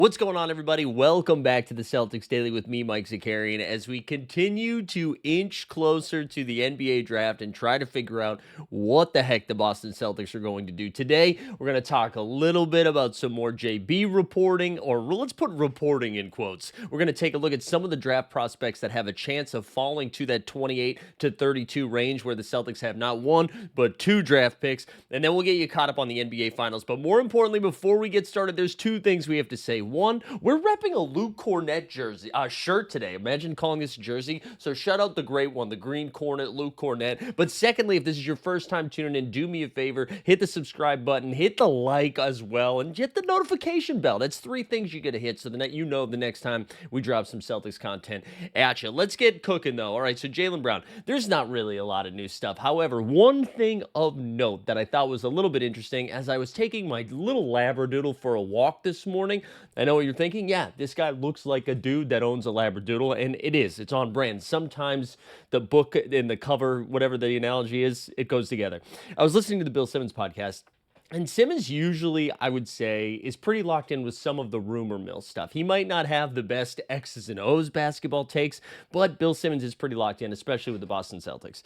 What's going on, everybody? Welcome back to the Celtics Daily with me, Mike Zakarian, as we continue to inch closer to the NBA draft and try to figure out what the heck the Boston Celtics are going to do. Today, we're going to talk a little bit about some more JB reporting, or let's put reporting in quotes. We're going to take a look at some of the draft prospects that have a chance of falling to that 28 to 32 range where the Celtics have not one, but two draft picks, and then we'll get you caught up on the NBA Finals. But more importantly, before we get started, there's two things we have to say. One, we're repping a Luke Cornett shirt today. Imagine calling this a jersey. So shout out the great one, the Green Cornet, Luke Cornett. But secondly, if this is your first time tuning in, do me a favor, hit the subscribe button, hit the like as well, and hit the notification bell. That's three things you get to hit so that you know the next time we drop some Celtics content at you. Let's get cooking though. All right, so Jaylen Brown, there's not really a lot of new stuff. However, one thing of note that I thought was a little bit interesting as I was taking my little Labradoodle for a walk this morning. I know what you're thinking. Yeah, this guy looks like a dude that owns a Labradoodle, and it is. It's on brand. Sometimes the book and the cover, whatever the analogy is, it goes together. I was listening to the Bill Simmons podcast, and Simmons usually, I would say, is pretty locked in with some of the rumor mill stuff. He might not have the best X's and O's basketball takes, but Bill Simmons is pretty locked in, especially with the Boston Celtics.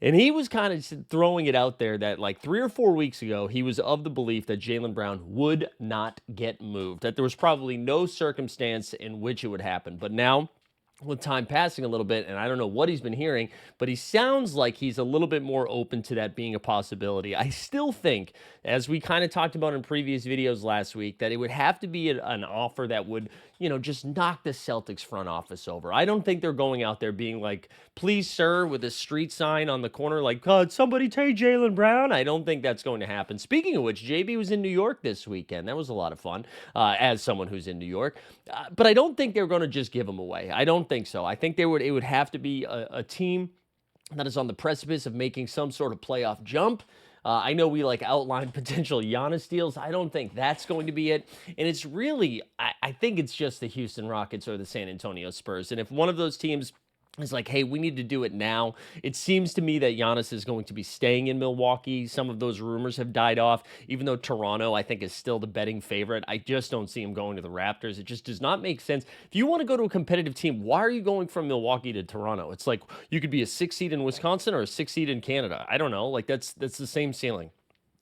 And he was kind of throwing it out there that like 3 or 4 weeks ago, he was of the belief that Jaylen Brown would not get moved, that there was probably no circumstance in which it would happen. But now, with time passing a little bit, and I don't know what he's been hearing, but he sounds like he's a little bit more open to that being a possibility. I still think, as we kind of talked about in previous videos last week, that it would have to be an offer that would, just knock the Celtics front office over. I don't think they're going out there being like, please, sir, with a street sign on the corner, like, somebody take Jaylen Brown. I don't think that's going to happen. Speaking of which, JB was in New York this weekend. That was a lot of fun as someone who's in New York. But I don't think they're going to just give him away. I don't think so. I think it would have to be a team that is on the precipice of making some sort of playoff jump. I know we outlined potential Giannis deals. I don't think that's going to be it. And it's really, I think it's just the Houston Rockets or the San Antonio Spurs. And if one of those teams is like, hey, we need to do it now. It seems to me that Giannis is going to be staying in Milwaukee. Some of those rumors have died off, even though Toronto, I think, is still the betting favorite. I just don't see him going to the Raptors. It just does not make sense. If you want to go to a competitive team, why are you going from Milwaukee to Toronto? It's like you could be a 6 seed in Wisconsin or a 6 seed in Canada. I don't know. That's the same ceiling.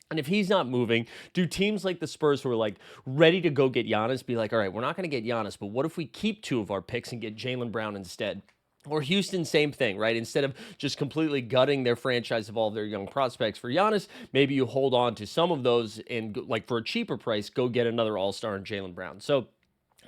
And if he's not moving, do teams like the Spurs who are ready to go get Giannis be like, all right, we're not going to get Giannis, but what if we keep 2 of our picks and get Jaylen Brown instead? Or Houston, same thing, right? Instead of just completely gutting their franchise of all their young prospects for Giannis, maybe you hold on to some of those and, for a cheaper price, go get another all-star in Jaylen Brown. So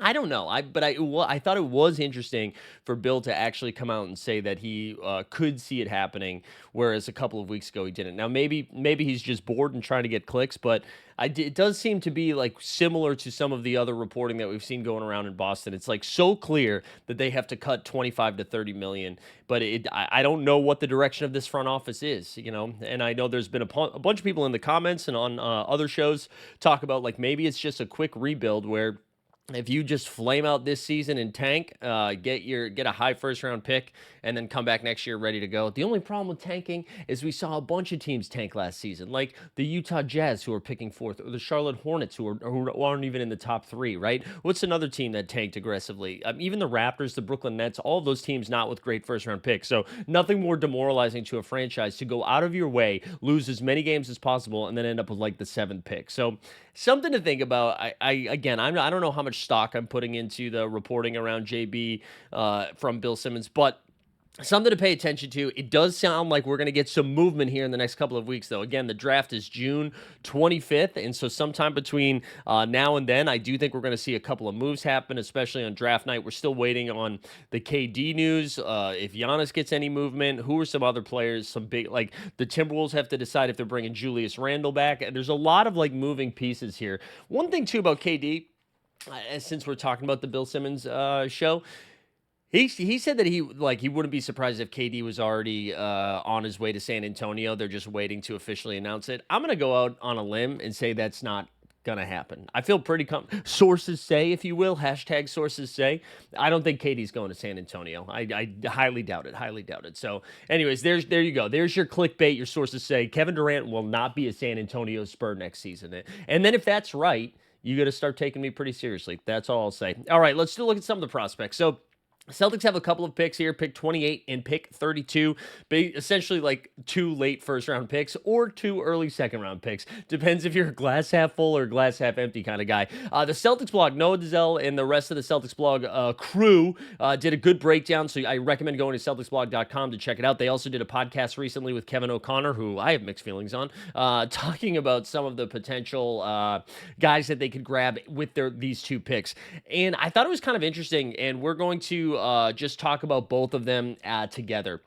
I don't know. I thought it was interesting for Bill to actually come out and say that he could see it happening, whereas a couple of weeks ago he didn't. Now maybe he's just bored and trying to get clicks, but it does seem to be similar to some of the other reporting that we've seen going around in Boston. It's so clear that they have to cut 25 to 30 million, but I don't know what the direction of this front office is, And I know there's been a bunch of people in the comments and on other shows talk about maybe it's just a quick rebuild where if you just flame out this season and tank, get a high first round pick, and then come back next year ready to go. The only problem with tanking is we saw a bunch of teams tank last season, like the Utah Jazz, who are picking 4th, or the Charlotte Hornets, who aren't even in the top 3. Right? What's another team that tanked aggressively? Even the Raptors, the Brooklyn Nets, all of those teams not with great first round picks. So nothing more demoralizing to a franchise to go out of your way, lose as many games as possible, and then end up with the 7th pick. So something to think about. I don't know how much stock I'm putting into the reporting around JB from Bill Simmons, but something to pay attention to. It does sound like we're going to get some movement here in the next couple of weeks, though. Again, the draft is June 25th, and so sometime between now and then, I do think we're going to see a couple of moves happen, especially on draft night. We're still waiting on the KD news. If Giannis gets any movement, who are some other players? Some big, the Timberwolves have to decide if they're bringing Julius Randle back. And there's a lot of moving pieces here. One thing too about KD, since we're talking about the Bill Simmons show. He said that he wouldn't be surprised if KD was already on his way to San Antonio. They're just waiting to officially announce it. I'm going to go out on a limb and say that's not going to happen. I feel pretty sources say, if you will, hashtag sources say. I don't think KD's going to San Antonio. I highly doubt it. So anyways, there you go. There's your clickbait. Your sources say Kevin Durant will not be a San Antonio Spur next season. And then if that's right, you got to start taking me pretty seriously. That's all I'll say. All right, let's look at some of the prospects. So Celtics have a couple of picks here, pick 28 and pick 32, essentially like two late first round picks or two early second round picks. Depends if you're a glass half full or glass half empty kind of guy. The Celtics blog, Noah Dazell and the rest of the Celtics blog crew did a good breakdown, so I recommend going to CelticsBlog.com to check it out. They also did a podcast recently with Kevin O'Connor, who I have mixed feelings on, talking about some of the potential guys that they could grab with these two picks. And I thought it was kind of interesting, and we're going to just talk about both of them together.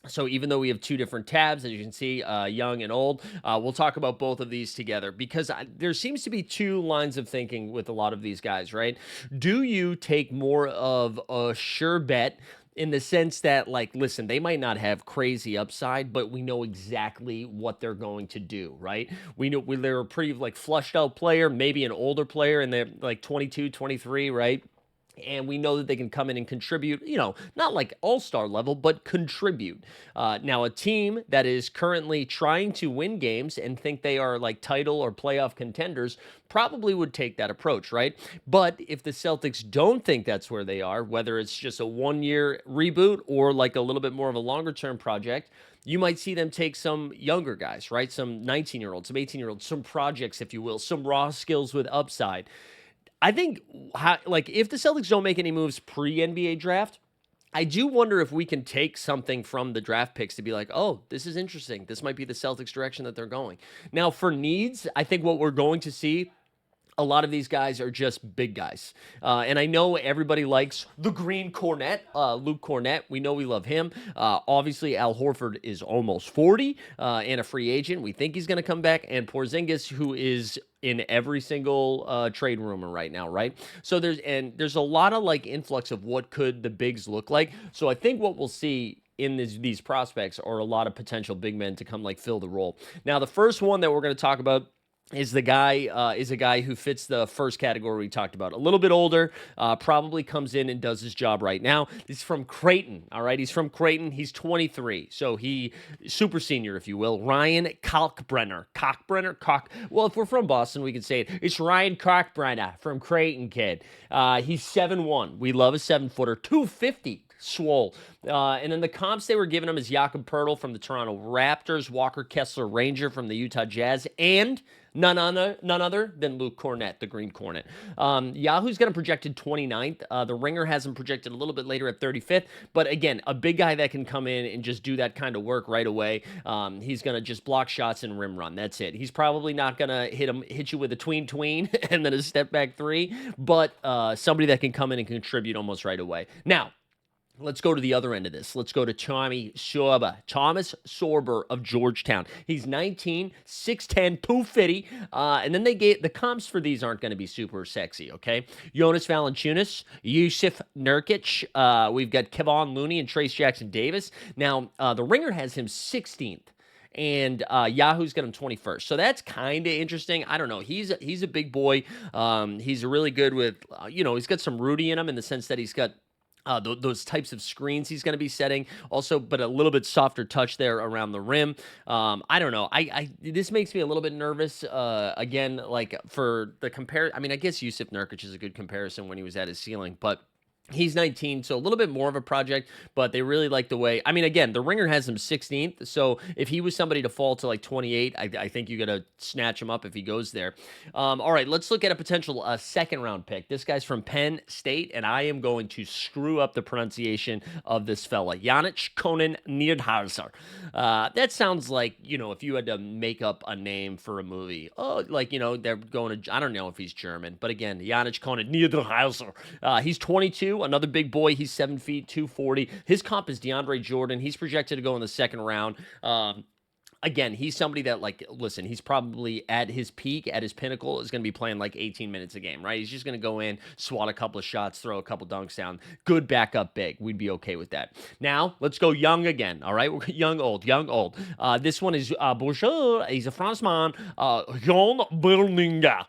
So even though we have two different tabs, as you can see, young and old, we'll talk about both of these together because there seems to be two lines of thinking with a lot of these guys, right? Do you take more of a sure bet in the sense that, like, listen, they might not have crazy upside, but we know exactly what they're going to do, right? We know they're a pretty, like, flushed out player, maybe an older player, and they're like 22, 23, right? And we know that they can come in and contribute, not like all-star level, but contribute. Now, a team that is currently trying to win games and think they are like title or playoff contenders probably would take that approach, right? But if the Celtics don't think that's where they are, whether it's just a one-year reboot or like a little bit more of a longer-term project, you might see them take some younger guys, right? Some 19-year-olds, some 18-year-olds, some projects, if you will, some raw skills with upside. I think, if the Celtics don't make any moves pre-NBA draft, I do wonder if we can take something from the draft picks to be like, oh, this is interesting. This might be the Celtics direction that they're going. Now, for needs, I think what we're going to see, a lot of these guys are just big guys. And I know everybody likes the Green Cornet, Luke Cornett. We know we love him. Obviously, Al Horford is almost 40 and a free agent. We think he's going to come back. And Porzingis, who is in every single trade rumor right now, right? So there's a lot of like influx of what could the bigs look like. So I think what we'll see in these prospects are a lot of potential big men to come like fill the role. Now, the first one that we're going to talk about is a guy who fits the first category we talked about. A little bit older, probably comes in and does his job right now. He's from Creighton, all right? He's from Creighton. He's 23, so super senior, if you will. Ryan Kalkbrenner. Well, if we're from Boston, we could say it. It's Ryan Kalkbrenner from Creighton, kid. He's 7'1". We love a 7-footer. 250. Swole. And then the comps they were giving him is Jakob Poeltl from the Toronto Raptors, Walker Kessler Ranger from the Utah Jazz, and none other than Luke Cornett, the Green Cornet. Yahoo's got him projected 29th. The Ringer has him projected a little bit later at 35th. But again, a big guy that can come in and just do that kind of work right away. He's going to just block shots and rim run. That's it. He's probably not going to hit you with a tween and then a step back three, but somebody that can come in and contribute almost right away. Now, let's go to the other end of this. Let's go to Thomas Sorber of Georgetown. He's 19, 6'10", 250. And then the comps for these aren't going to be super sexy, okay? Jonas Valanciunas, Yusuf Nurkic. We've got Kevon Looney and Trace Jackson Davis. Now, the Ringer has him 16th. And Yahoo's got him 21st. So that's kind of interesting. I don't know. He's a big boy. He's really good with, he's got some Rudy in him in the sense that he's got those types of screens he's going to be setting also, but a little bit softer touch there around the rim. I don't know. This makes me a little bit nervous. Again, like for the I mean, I guess Yusuf Nurkic is a good comparison when he was at his ceiling, but he's 19, so a little bit more of a project, but they really like the way. I mean, again, the Ringer has him 16th, so if he was somebody to fall to like 28, I think you got to snatch him up if he goes there. All right, let's look at a potential second-round pick. This guy's from Penn State, and I am going to screw up the pronunciation of this fella. Janis Conan Niedhauser. That sounds like, if you had to make up a name for a movie. Oh, like, they're going to, I don't know if he's German, but again, Janis Conan Niedhauser. He's 22. Another big boy. He's 7 feet, 240. His comp is DeAndre Jordan. He's projected to go in the second round. Again, he's somebody that, listen, he's probably at his peak, at his pinnacle, is going to be playing like 18 minutes a game, right? He's just going to go in, swat a couple of shots, throw a couple dunks down. Good backup big. We'd be okay with that. Now, let's go young again, all right? Young, old. This one is Bonjour. He's a Frenchman. Jean Berlinga.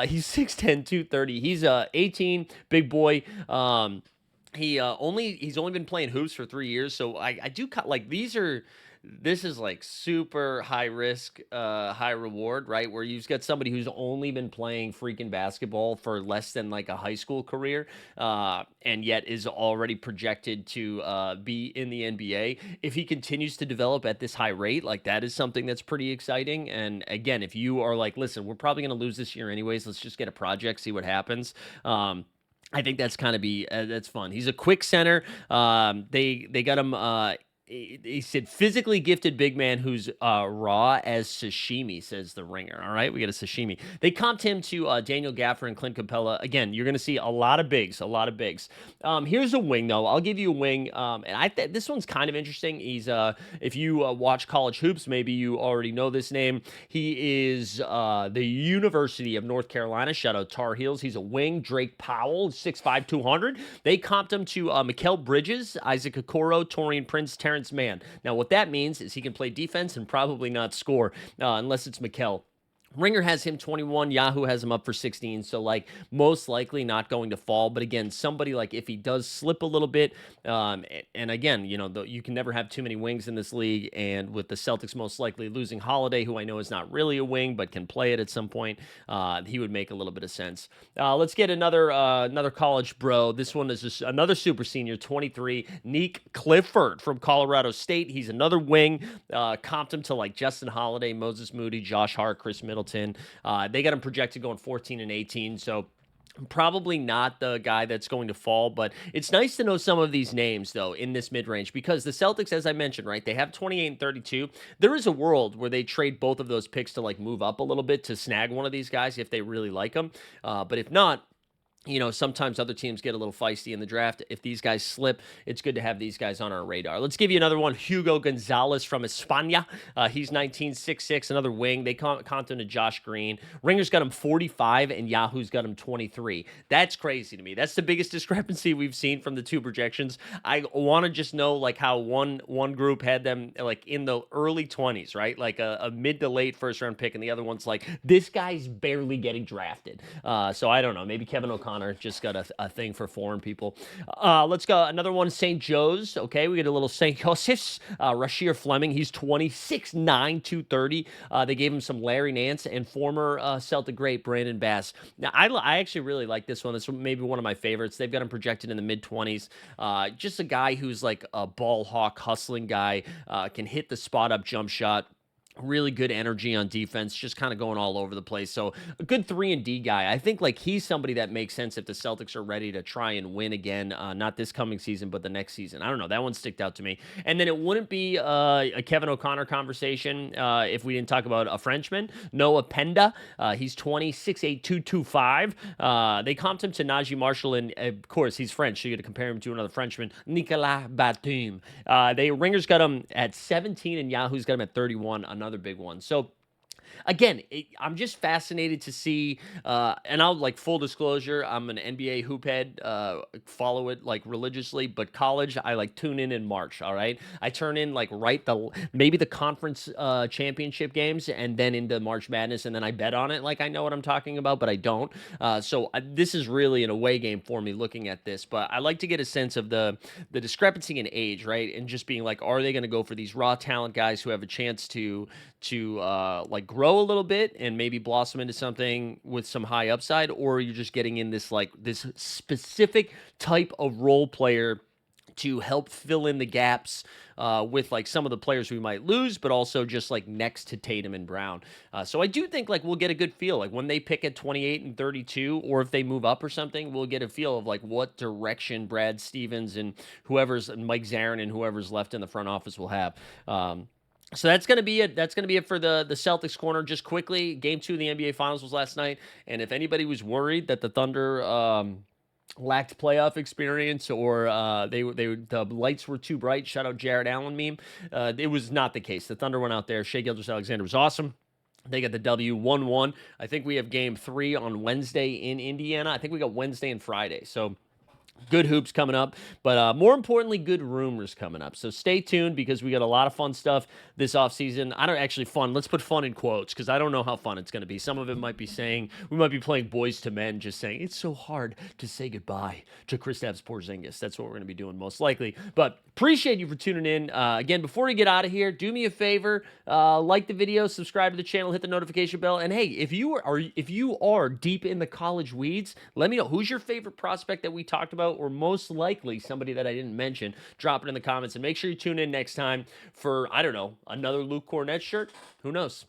He's 6'10", 230. He's 18, big boy. He's only been playing hoops for 3 years, so I do these are this is like super high risk, high reward, right? Where you've got somebody who's only been playing freaking basketball for less than like a high school career, and yet is already projected to be in the NBA. If he continues to develop at this high rate, like that is something that's pretty exciting. And again, if you are like, listen, we're probably going to lose this year anyways, let's just get a project, see what happens. I think that's kind of be that's fun. He's a quick center. They got him. He said physically gifted big man who's raw as sashimi, says the Ringer. All right, we got a sashimi. They comped him to Daniel Gaffer and Clint Capella. Again, you're going to see a lot of bigs, a lot of bigs. Here's a wing though. I'll give you a wing, and this one's kind of interesting. He's if you watch college hoops, maybe you already know this name. He is the University of North Carolina. Shout out Tar Heels. He's a wing. Drake Powell, 6'5", 200. They comped him to Mikal Bridges, Isaac Okoro, Torian Prince, Terrence Mann. Now, what that means is he can play defense and probably not score unless it's Mikal. Ringer has him 21. Yahoo has him up for 16. So, like, most likely not going to fall. But again, somebody like if he does slip a little bit, and again, you know, you can never have too many wings in this league. And with the Celtics most likely losing Holiday, who I know is not really a wing but can play it at some point, he would make a little bit of sense. Let's get another college bro. This one is just another super senior, 23, Nick Clifford from Colorado State. He's another wing. Comped him to like Justin Holiday, Moses Moody, Josh Hart, Chris Middleton. They got him projected going 14 and 18. So probably not the guy that's going to fall, but it's nice to know some of these names, though, in this mid-range because the Celtics, as I mentioned, right, they have 28 and 32. There is a world where they trade both of those picks to, like, move up a little bit to snag one of these guys if they really like them. But if not, you know, sometimes other teams get a little feisty in the draft. If these guys slip, it's good to have these guys on our radar. Let's give you another one. Hugo Gonzalez from España. He's 19, 6'6", another wing. They comped him to Josh Green. Ringer's got him 45, and Yahoo's got him 23. That's crazy to me. That's the biggest discrepancy we've seen from the two projections. I want to just know, like, how one group had them, like, in the early 20s, right? Like a mid to late first-round pick, and the other one's like, this guy's barely getting drafted. So I don't know. Maybe Kevin O'Connor just got a thing for foreign people. Let's go. Another one, St. Joe's. Okay, we get a little St. Joseph's. Rasheer Fleming. He's 26'9", 230. They gave him some Larry Nance and former Celtic great Brandon Bass. Now, I actually really like this one. This is maybe one of my favorites. They've got him projected in the mid-20s. Just a guy who's like a ball hawk, hustling guy, can hit the spot-up jump shot. Really good energy on defense, just kind of going all over the place. So a good 3-and-D guy. I think like he's somebody that makes sense if the Celtics are ready to try and win again, not this coming season, but the next season. I don't know. That one sticked out to me. And then it wouldn't be a Kevin O'Connor conversation if we didn't talk about a Frenchman, Noah Penda. He's 20, 6'8", 225. They comped him to Najee Marshall, and of course, he's French, so you got to compare him to another Frenchman, Nicolas Batum. Ringer's got him at 17, and Yahoo's got him at 31, another big one. So again, I'm just fascinated to see, and I'll like full disclosure, I'm an NBA hoop head, follow it like religiously, but college, I like tune in March. All right. I turn in like maybe the conference championship games and then into March Madness. And then I bet on it. Like I know what I'm talking about, but I don't. So this is really an away game for me looking at this, but I like to get a sense of the discrepancy in age, right? And just being like, are they going to go for these raw talent guys who have a chance to like grow a little bit and maybe blossom into something with some high upside, or you're just getting in this specific type of role player to help fill in the gaps with like some of the players we might lose, but also just like next to Tatum and Brown. So I do think like we'll get a good feel like when they pick at 28 and 32, or if they move up or something, we'll get a feel of like what direction Brad Stevens and Mike Zakarian and whoever's left in the front office will have. So that's gonna be it. That's gonna be it for the Celtics corner. Just quickly, Game 2 of the NBA Finals was last night, and if anybody was worried that the Thunder lacked playoff experience or the lights were too bright, shout out Jared Allen meme. It was not the case. The Thunder went out there. Shai Gilgeous-Alexander was awesome. They got the W 1-1. I think we have Game 3 on Wednesday in Indiana. I think we got Wednesday and Friday. So Good hoops coming up, but more importantly, good rumors coming up. So stay tuned because we got a lot of fun stuff this offseason. I don't actually fun. Let's put fun in quotes because I don't know how fun it's going to be. Some of it might be saying we might be playing Boys to Men, just saying it's so hard to say goodbye to Kristaps Porzingis. That's what we're going to be doing most likely. But appreciate you for tuning in. Again, before we get out of here, do me a favor, like the video, subscribe to the channel, hit the notification bell, and hey, if you are deep in the college weeds, let me know who's your favorite prospect that we talked about, or most likely somebody that I didn't mention. Drop it in the comments, and make sure you tune in next time for, I don't know, another Luke Cornett shirt. Who knows?